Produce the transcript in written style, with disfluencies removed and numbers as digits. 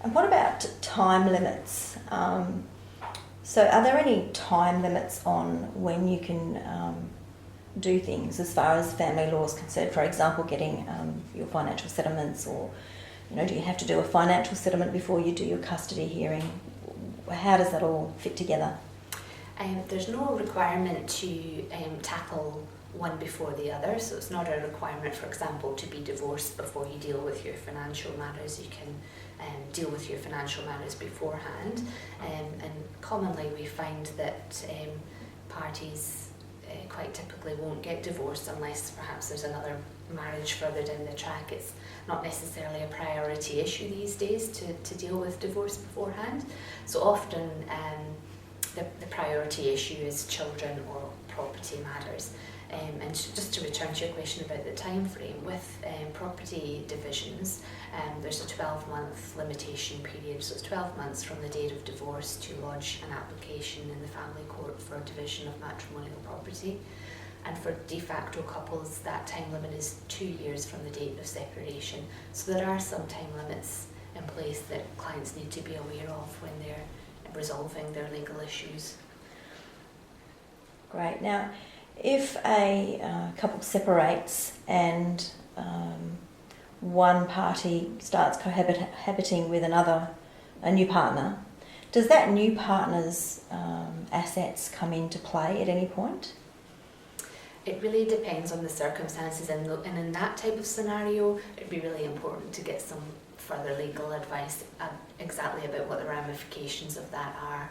And what about time limits? So are there any time limits on when you can do things as far as family law is concerned? For example, getting your financial settlements, or do you have to do a financial settlement before you do your custody hearing? How does that all fit together? There's no requirement to tackle one before the other, so it's not a requirement, for example, to be divorced before you deal with your financial matters. You can deal with your financial matters beforehand, and commonly we find that parties quite typically won't get divorced unless perhaps there's another marriage further down the track. It's not necessarily a priority issue these days to deal with divorce beforehand, so often the priority issue is children or property matters. And just to return to your question about the time frame, with property divisions, there's a 12-month limitation period, so it's 12 months from the date of divorce to lodge an application in the family court for division of matrimonial property. And for de facto couples, that time limit is 2 years from the date of separation. So there are some time limits in place that clients need to be aware of when they're resolving their legal issues. Great. Now, if a couple separates and one party starts cohabiting with a new partner, does that new partner's assets come into play at any point? It really depends on the circumstances, and in that type of scenario, it'd be really important to get some further legal advice exactly about what the ramifications of that are.